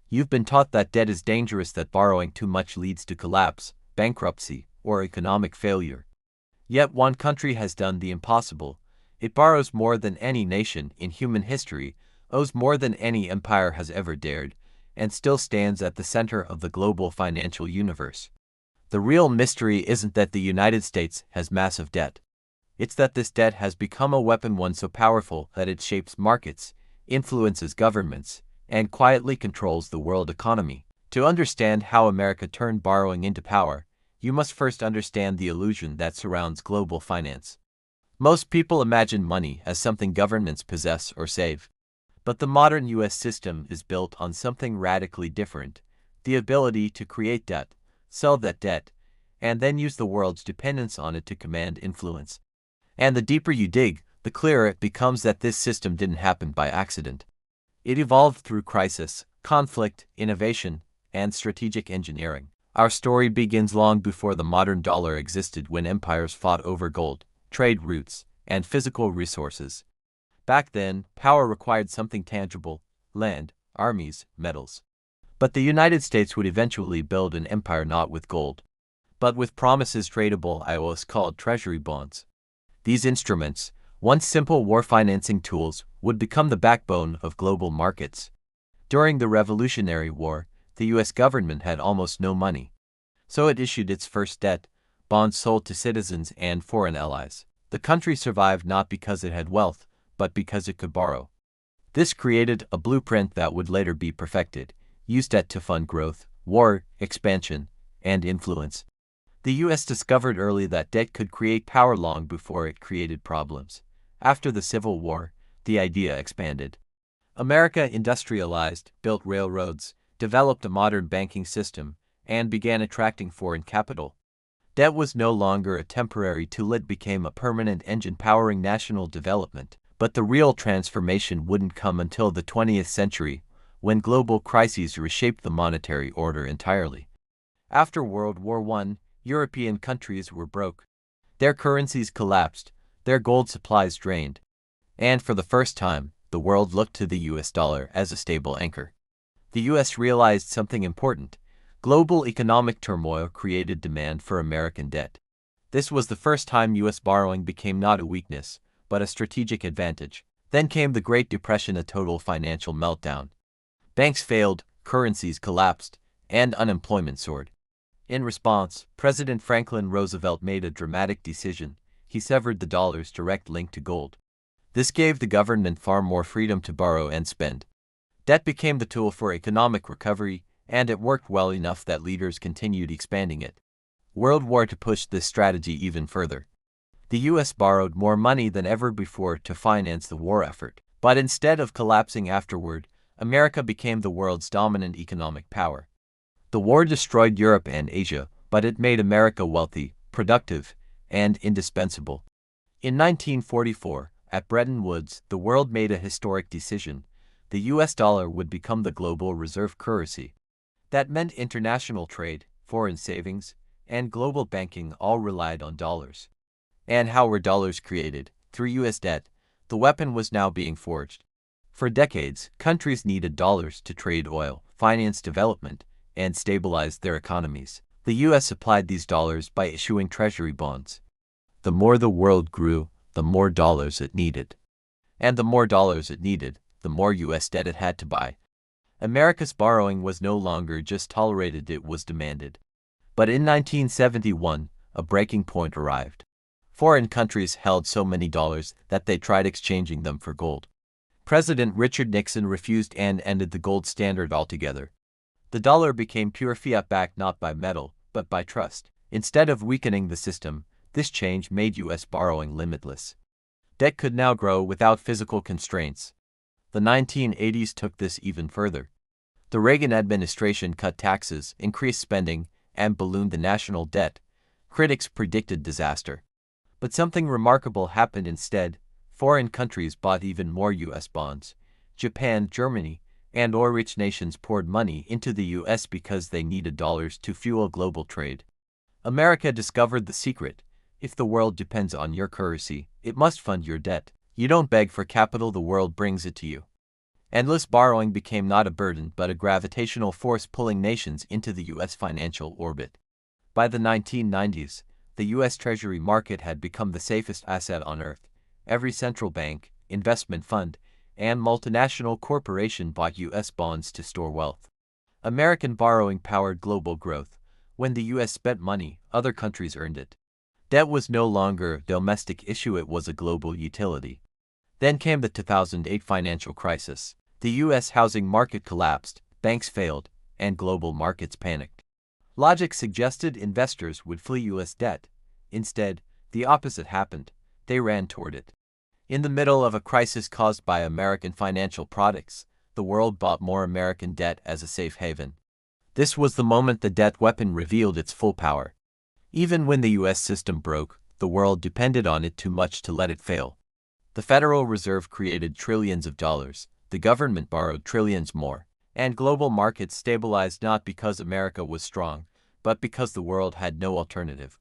You've been taught that debt is dangerous, that borrowing too much leads to collapse, bankruptcy, or economic failure. Yet one country has done the impossible. It borrows more than any nation in human history, owes more than any empire has ever dared, and still stands at the center of the global financial universe. The real mystery isn't that the United States has massive debt. It's that this debt has become a weapon, one so powerful that it shapes markets, influences governments, and quietly controls the world economy. To understand how America turned borrowing into power, you must first understand the illusion that surrounds global finance. Most people imagine money as something governments possess or save. But the modern U.S. system is built on something radically different: the ability to create debt, sell that debt, and then use the world's dependence on it to command influence. And the deeper you dig, the clearer it becomes that this system didn't happen by accident. It evolved through crisis, conflict, innovation, and strategic engineering. Our story begins long before the modern dollar existed, when empires fought over gold, trade routes, and physical resources. Back then, power required something tangible: land, armies, metals. But the United States would eventually build an empire not with gold, but with promises, tradable IOs called Treasury bonds. These instruments, once simple war financing tools, would become the backbone of global markets. During the Revolutionary War, the U.S. government had almost no money. So it issued its first debt, bonds sold to citizens and foreign allies. The country survived not because it had wealth, but because it could borrow. This created a blueprint that would later be perfected: use debt to fund growth, war, expansion, and influence. The U.S. discovered early that debt could create power long before it created problems. After the Civil War, the idea expanded. America industrialized, built railroads, developed a modern banking system, and began attracting foreign capital. Debt was no longer a temporary tool, it became a permanent engine powering national development. But the real transformation wouldn't come until the 20th century, when global crises reshaped the monetary order entirely. After World War I, European countries were broke. Their currencies collapsed, their gold supplies drained. And for the first time, the world looked to the US dollar as a stable anchor. The US realized something important: global economic turmoil created demand for American debt. This was the first time US borrowing became not a weakness, but a strategic advantage. Then came the Great Depression, a total financial meltdown. Banks failed, currencies collapsed, and unemployment soared. In response, President Franklin Roosevelt made a dramatic decision. He severed the dollar's direct link to gold. This gave the government far more freedom to borrow and spend. Debt became the tool for economic recovery, and it worked well enough that leaders continued expanding it. World War II pushed this strategy even further. The U.S. borrowed more money than ever before to finance the war effort. But instead of collapsing afterward, America became the world's dominant economic power. The war destroyed Europe and Asia, but it made America wealthy, productive, and indispensable. In 1944, at Bretton Woods, the world made a historic decision: the U.S. dollar would become the global reserve currency. That meant international trade, foreign savings, and global banking all relied on dollars. And how were dollars created? Through U.S. debt. The weapon was now being forged. For decades, countries needed dollars to trade oil, finance development, and stabilize their economies. The U.S. supplied these dollars by issuing Treasury bonds. The more the world grew, the more dollars it needed. And the more dollars it needed, the more U.S. debt it had to buy. America's borrowing was no longer just tolerated, it was demanded. But in 1971, a breaking point arrived. Foreign countries held so many dollars that they tried exchanging them for gold. President Richard Nixon refused and ended the gold standard altogether. The dollar became pure fiat, backed not by metal, but by trust. Instead of weakening the system, this change made U.S. borrowing limitless. Debt could now grow without physical constraints. The 1980s took this even further. The Reagan administration cut taxes, increased spending, and ballooned the national debt. Critics predicted disaster. But something remarkable happened instead. Foreign countries bought even more U.S. bonds. Japan, Germany, and oil-rich nations poured money into the U.S. because they needed dollars to fuel global trade. America discovered the secret: if the world depends on your currency, it must fund your debt. You don't beg for capital, the world brings it to you. Endless borrowing became not a burden but a gravitational force pulling nations into the U.S. financial orbit. By the 1990s, the U.S. Treasury market had become the safest asset on earth. Every central bank, investment fund, and multinational corporation bought U.S. bonds to store wealth. American borrowing powered global growth. When the U.S. spent money, other countries earned it. Debt was no longer a domestic issue, it was a global utility. Then came the 2008 financial crisis. The U.S. housing market collapsed, banks failed, and global markets panicked. Logic suggested investors would flee U.S. debt. Instead, the opposite happened. They ran toward it. In the middle of a crisis caused by American financial products, the world bought more American debt as a safe haven. This was the moment the debt weapon revealed its full power. Even when the U.S. system broke, the world depended on it too much to let it fail. The Federal Reserve created trillions of dollars, the government borrowed trillions more, and global markets stabilized not because America was strong, but because the world had no alternative.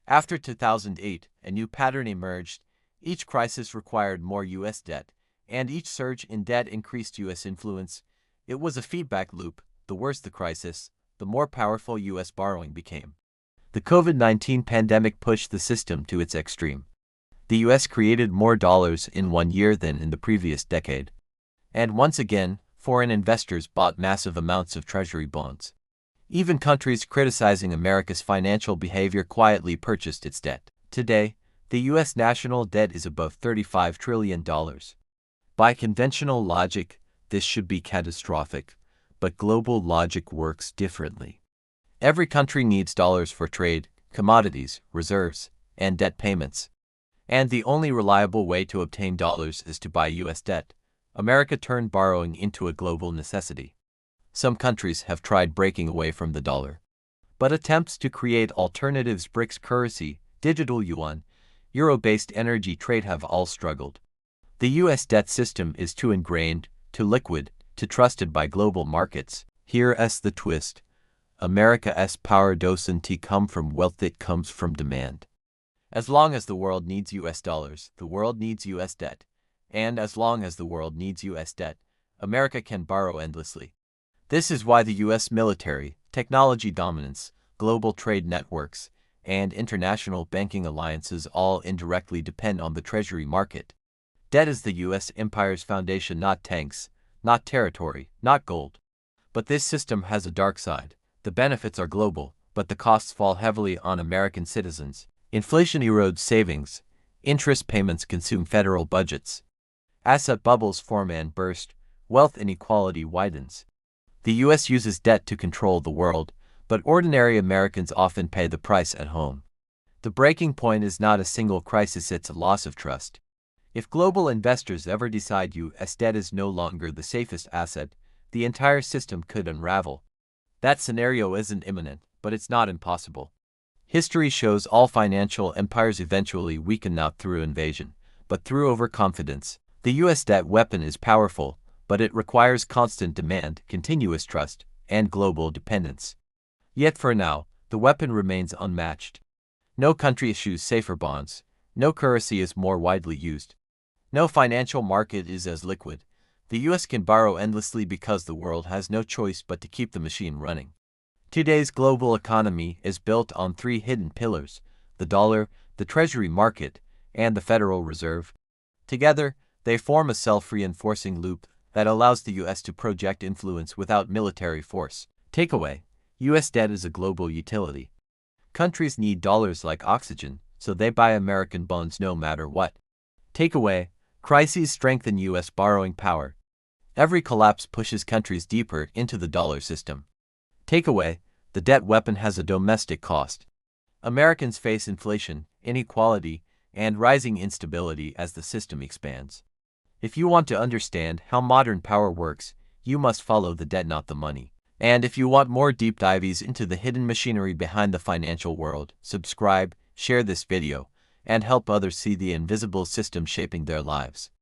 After 2008, a new pattern emerged. Each crisis required more U.S. debt, and each surge in debt increased U.S. influence. It was a feedback loop. The worse the crisis, the more powerful U.S. borrowing became. The COVID-19 pandemic pushed the system to its extreme. The U.S. created more dollars in 1 year than in the previous decade. And once again, foreign investors bought massive amounts of Treasury bonds. Even countries criticizing America's financial behavior quietly purchased its debt. Today, the U.S. national debt is above $35 trillion. By conventional logic, this should be catastrophic, but global logic works differently. Every country needs dollars for trade, commodities, reserves, and debt payments. And the only reliable way to obtain dollars is to buy U.S. debt. America turned borrowing into a global necessity. Some countries have tried breaking away from the dollar. But attempts to create alternatives, BRICS currency, digital yuan, euro-based energy trade have all struggled. The U.S. debt system is too ingrained, too liquid, too trusted by global markets. Here's the twist. America's power doesn't come from wealth, it comes from demand. As long as the world needs U.S. dollars, the world needs U.S. debt. And as long as the world needs U.S. debt, America can borrow endlessly. This is why the U.S. military, technology dominance, global trade networks, and international banking alliances all indirectly depend on the Treasury market. Debt is the U.S. empire's foundation, not tanks, not territory, not gold. But this system has a dark side. The benefits are global, but the costs fall heavily on American citizens. Inflation erodes savings. Interest payments consume federal budgets. Asset bubbles form and burst. Wealth inequality widens. The U.S. uses debt to control the world, but ordinary Americans often pay the price at home. The breaking point is not a single crisis, it's a loss of trust. If global investors ever decide U.S. debt is no longer the safest asset, the entire system could unravel. That scenario isn't imminent, but it's not impossible. History shows all financial empires eventually weaken not through invasion, but through overconfidence. The U.S. debt weapon is powerful, but it requires constant demand, continuous trust, and global dependence. Yet for now, the weapon remains unmatched. No country issues safer bonds. No currency is more widely used. No financial market is as liquid. The U.S. can borrow endlessly because the world has no choice but to keep the machine running. Today's global economy is built on three hidden pillars: the dollar, the Treasury market, and the Federal Reserve. Together, they form a self-reinforcing loop that allows the U.S. to project influence without military force. Takeaway: U.S. debt is a global utility. Countries need dollars like oxygen, so they buy American bonds no matter what. Takeaway: crises strengthen U.S. borrowing power. Every collapse pushes countries deeper into the dollar system. Takeaway: the debt weapon has a domestic cost. Americans face inflation, inequality, and rising instability as the system expands. If you want to understand how modern power works, you must follow the debt, not the money. And if you want more deep dives into the hidden machinery behind the financial world, subscribe, share this video, and help others see the invisible system shaping their lives.